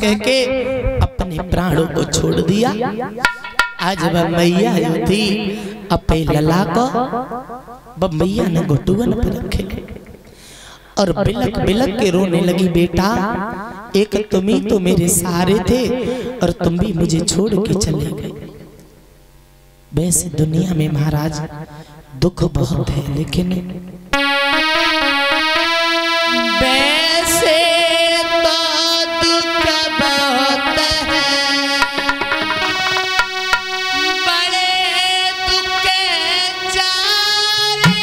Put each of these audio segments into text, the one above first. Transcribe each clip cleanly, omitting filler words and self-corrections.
कह के अपने प्राणों को छोड़ दिया। आज वह मैया जो थी अपे लला को वह मैया ने घुटुअन पर रखे और बिलक बिलक के रोने लगी, बेटा एक तुम ही तो मेरे सहारे थे और तुम भी मुझे छोड़ के चले गए। वैसे दुनिया में महाराज दुख बहुत है, लेकिन वैसे तो दुख बहुत है, बड़े दुख जारे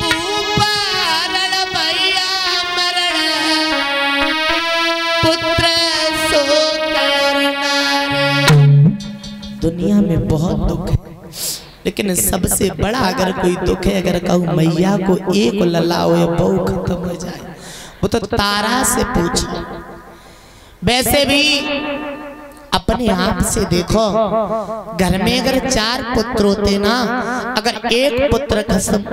भूपारण भैया मरण पुत्र सो करना। दुनिया में बहुत दुख है, लेकिन सबसे बड़ा अगर कोई दुख है, अगर कहूँ मैया को एक लला हो या बहु खत्म हो जाए, वो तो तारा से पूछो। वैसे भी अपने आप से देखो, घर में अगर 4 पुत्र होते ना, अगर एक पुत्र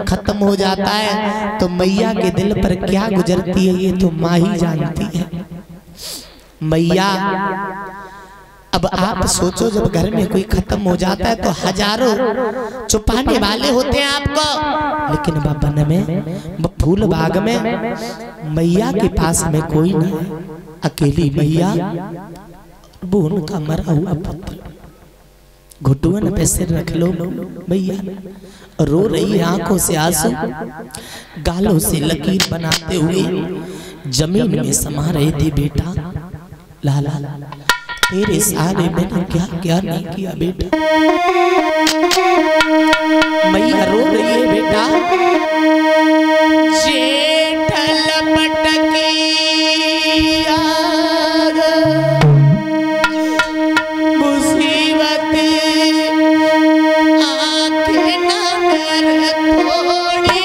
खत्म हो जाता है तो मैया के दिल पर क्या गुजरती है ये तो माँ ही जानती है। मैया अब आप सोचो, जब घर में कोई खत्म हो जाता है तो हजारों छुपाने वाले होते हैं आपको, लेकिन वन में फूल बाग में मैया के पास में कोई नहीं, अकेली मैया वो उनका मरा हुआ पुत्र घुटुअन पे सिर रख लो मैया, रो रही आंखों से आंसू, गालों से लकीर बनाते हुए जमीन में समा रहे थे। बेटा लाला तेरे सारे मैंने क्या क्या नहीं किया बेटा। मैया रो रही है, बेटा जेठल पटकी मुसीबत आंखें नगर थोड़ी,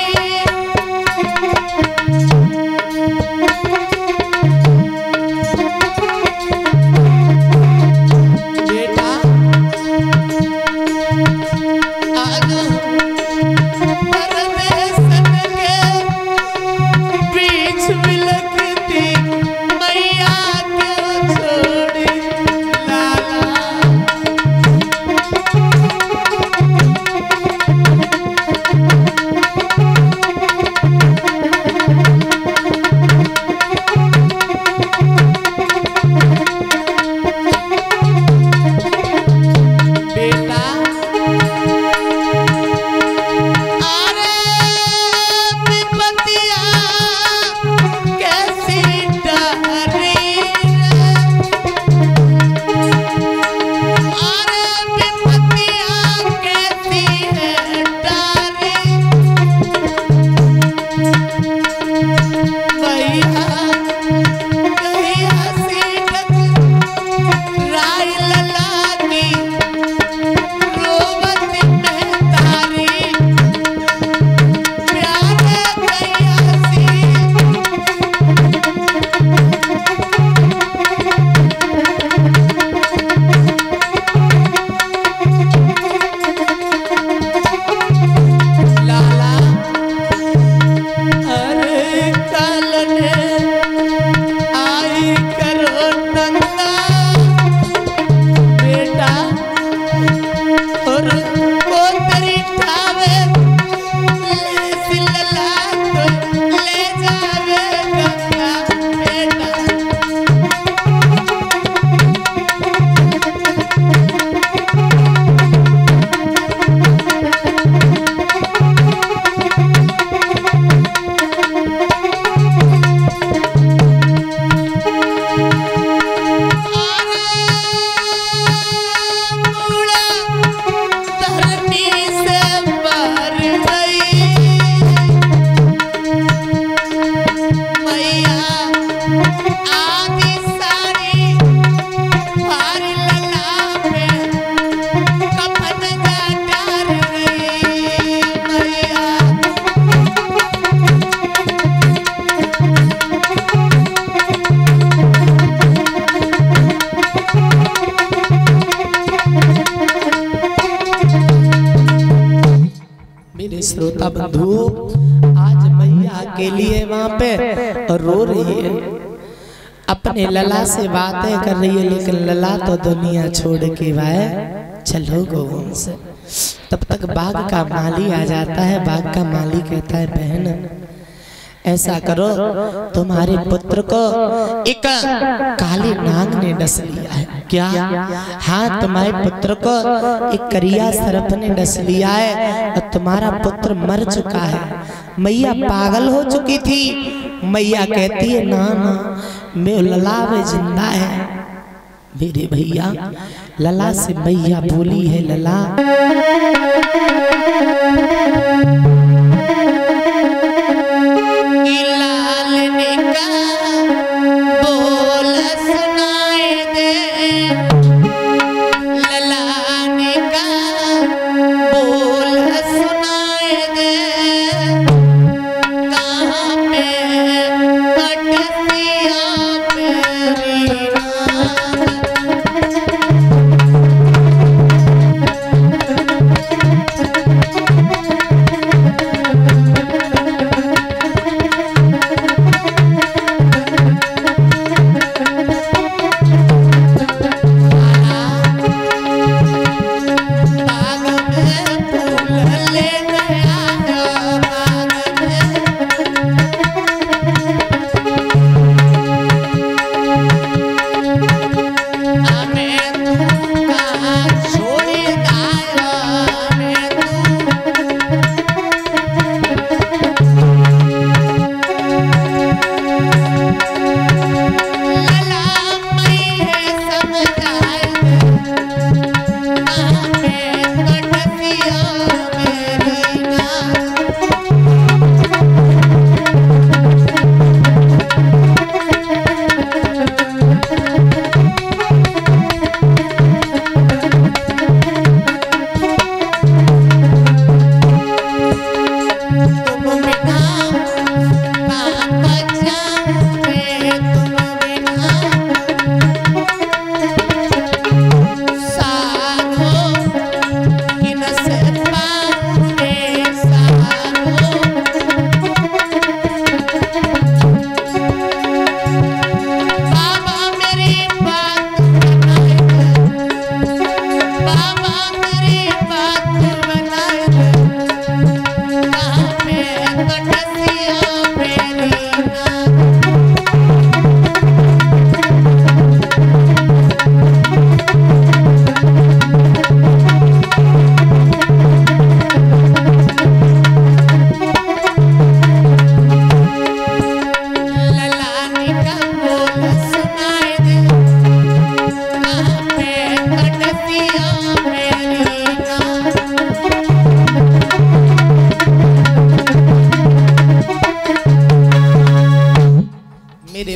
श्रोता बंधु, आज मैया अकेली है वहां पे और रो रही है। अपने लला से बातें कर रही है, लेकिन लला तो दुनिया छोड़ के भाई चलो गोवंश से। तब तक बाघ का माली आ जाता है। बाघ का माली कहता है बहन ऐसा करो, तुम्हारे पुत्र को एक काली नाग ने डस लिया है। क्या? हाँ, तुम्हारे पुत्र को एक करिया सर्प ने डस लिया है और तुम्हारा पुत्र मर चुका है। मैया पागल हो चुकी थी। मैया कहती है ना ना, मैं लला में जिंदा है। मेरे भैया लला से मैया बोली है, लला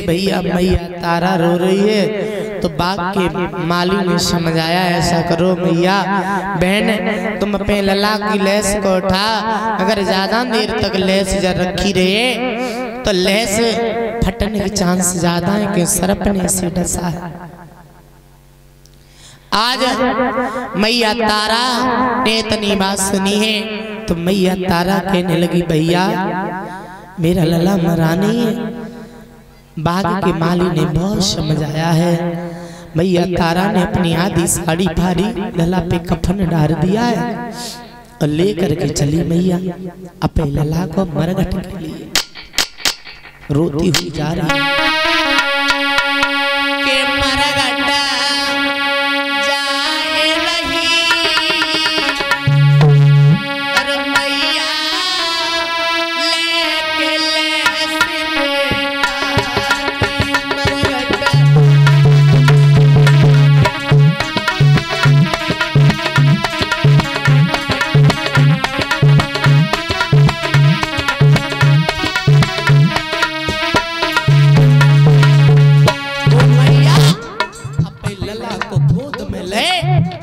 भैया मैया तारा रो रही है। तो बाघ के माली ने समझाया ऐसा करो मैया बहन, तुम अपने लला की लेस को उठा, अगर ज्यादा देर तक लेस जर रखी रहे तो लेस फटने के चांस ज्यादा है कि सर्प ने इसे डसा है। आज मैया तारा ने इतनी बात सुनी है तो मैया तारा कहने लगी भैया मेरा लला मरा नहीं है। बाघ के माली ने बहुत समझाया है। मैया तारा ने अपनी आधी साड़ी फाड़ी लला पे कफन डाल दिया है और लेकर के चली मैया अपने लला को मरघट के लिए रोती हुई जा रही है।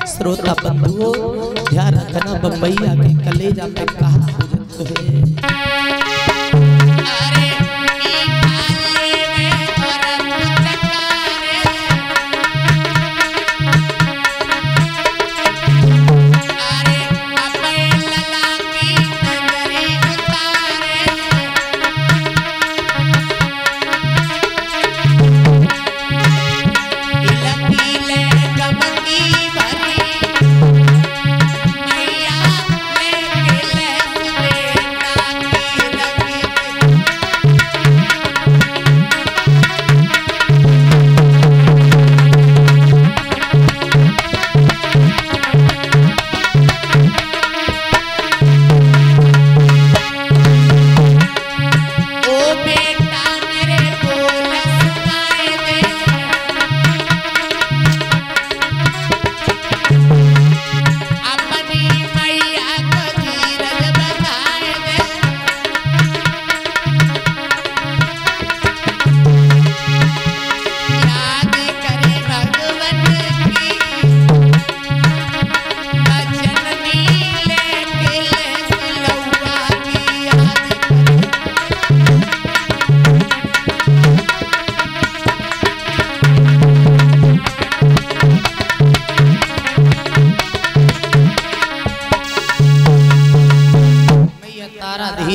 श्रोता बंधुओं ध्यान रखना, बम्बैया के कलेजा पे कहा है।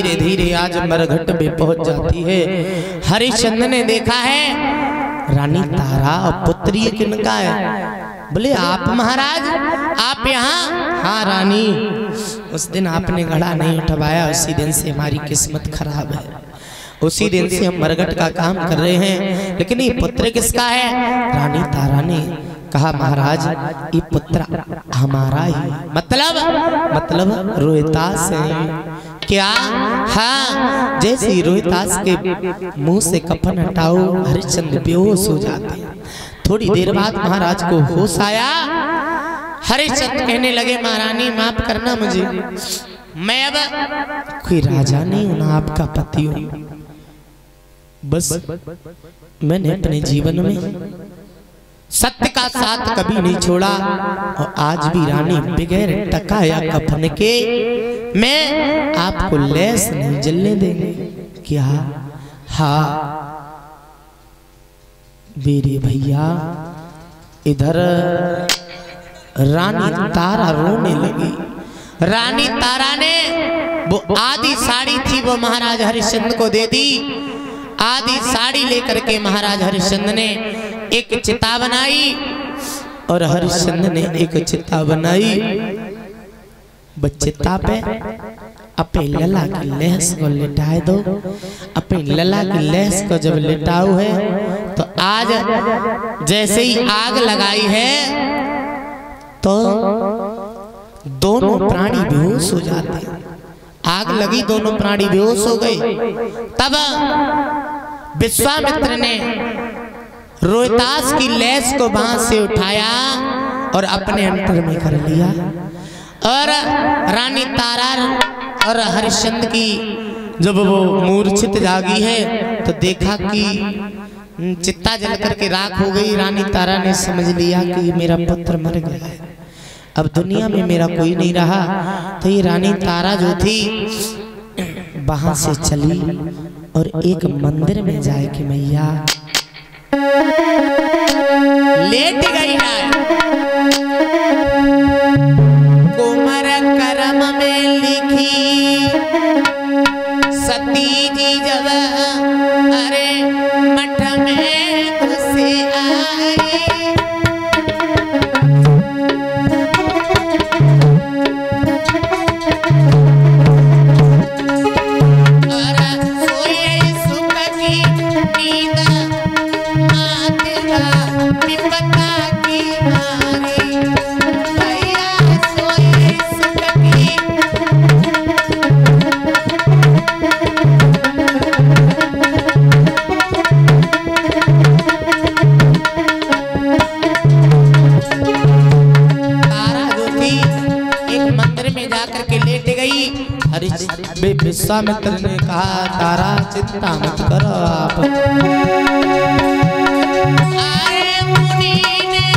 धीरे धीरे आज मरघट में पहुंच जाती है। हरिश्चंद्र ने देखा है रानी तारा और पुत्री किनका है। बोले आप महाराज आप यहाँ? हाँ रानी, उस दिन आपने घड़ा नहीं उठवाया, उसी दिन से हमारी किस्मत खराब है। उसी दिन से हम मरघट का काम कर रहे हैं। लेकिन ये पुत्र किसका है? रानी तारा ने कहा महाराज ये पुत्र हमारा ही, मतलब रोहितास है। क्या? हाँ, जैसे रोहितास के मुंह से कफन हटाओ हरिश्चंद्र बेहोश हो जाते हैं। थोड़ी देर बाद महाराज को होश आया। हरिश्चंद्र कहने लगे महारानी माफ करना मुझे, मैं अब कोई राजा नहीं हूं ना आपका पति हूं। बस मैंने अपने जीवन में सत्य का साथ कभी नहीं छोड़ा और आज भी रानी बगैर टका या कफन के मैं आपको लेस नहीं जलने देंगे। क्या? हाँ मेरे भैया। इधर रानी तारा रोने लगी। रानी तारा ने वो आधी साड़ी थी वो महाराज हरिश्चंद्र को दे दी। आधी साड़ी लेकर के महाराज हरिश्चंद्र ने एक चिता बनाई और हरिश्चंद्र ने एक चिता बनाई। चिता पे अपने लला की लहस को लिटाए दो। अपनी लला की लहस को जब लिटाओ है तो आज जैसे ही आग लगाई है तो दोनों प्राणी बेहोश हो जाते हैं। आग लगी, दोनों प्राणी बेहोश हो गए। तब विश्वामित्र ने रोहितास की लैस को बांस से उठाया और अपने अंतर में कर लिया। और रानी तारा और हरिश्चंद्र की जब वो मूर्छित जागी है तो देखा कि चित्ता जल करके राख हो गई। रानी तारा ने समझ लिया कि मेरा पुत्र मर गया है, अब दुनिया में मेरा कोई नहीं रहा। तो ये रानी तारा जो थी वहां से चली और एक मंदिर में जाए कि मैया लेट गई है। कुमार करम में लिखी सती जी जब अरे मठ में घुसे आई। विश्वामित्र ने कहा तारा चिंता मत करो आप। आए मुनि ने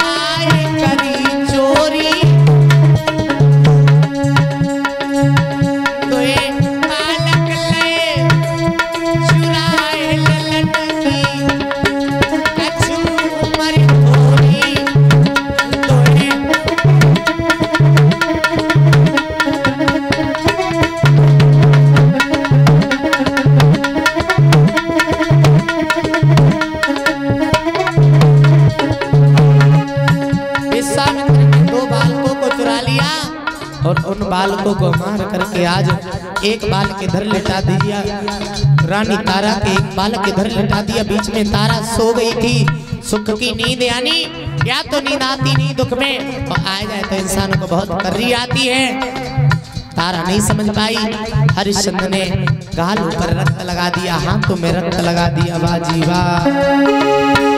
आए करी चोरी तो एक बालक ले चुराए ललन की कछु उम्र थोड़ी तो और उन बालकों को मार करके आज एक बालक इधर लिटा दिया। रानी तारा के एक बालक इधर लिटा दिया। बीच में तारा सो गई थी। सुख की नींद यानी या तो नींद आती नहीं दुख में और आ जाए तो इंसान को बहुत कर्री आती है। तारा नहीं समझ पाई। हरिश्चंद्र ने गाल पर रक्त लगा दिया, हाथों में रक्त लगा दिया। वाह जी वाह।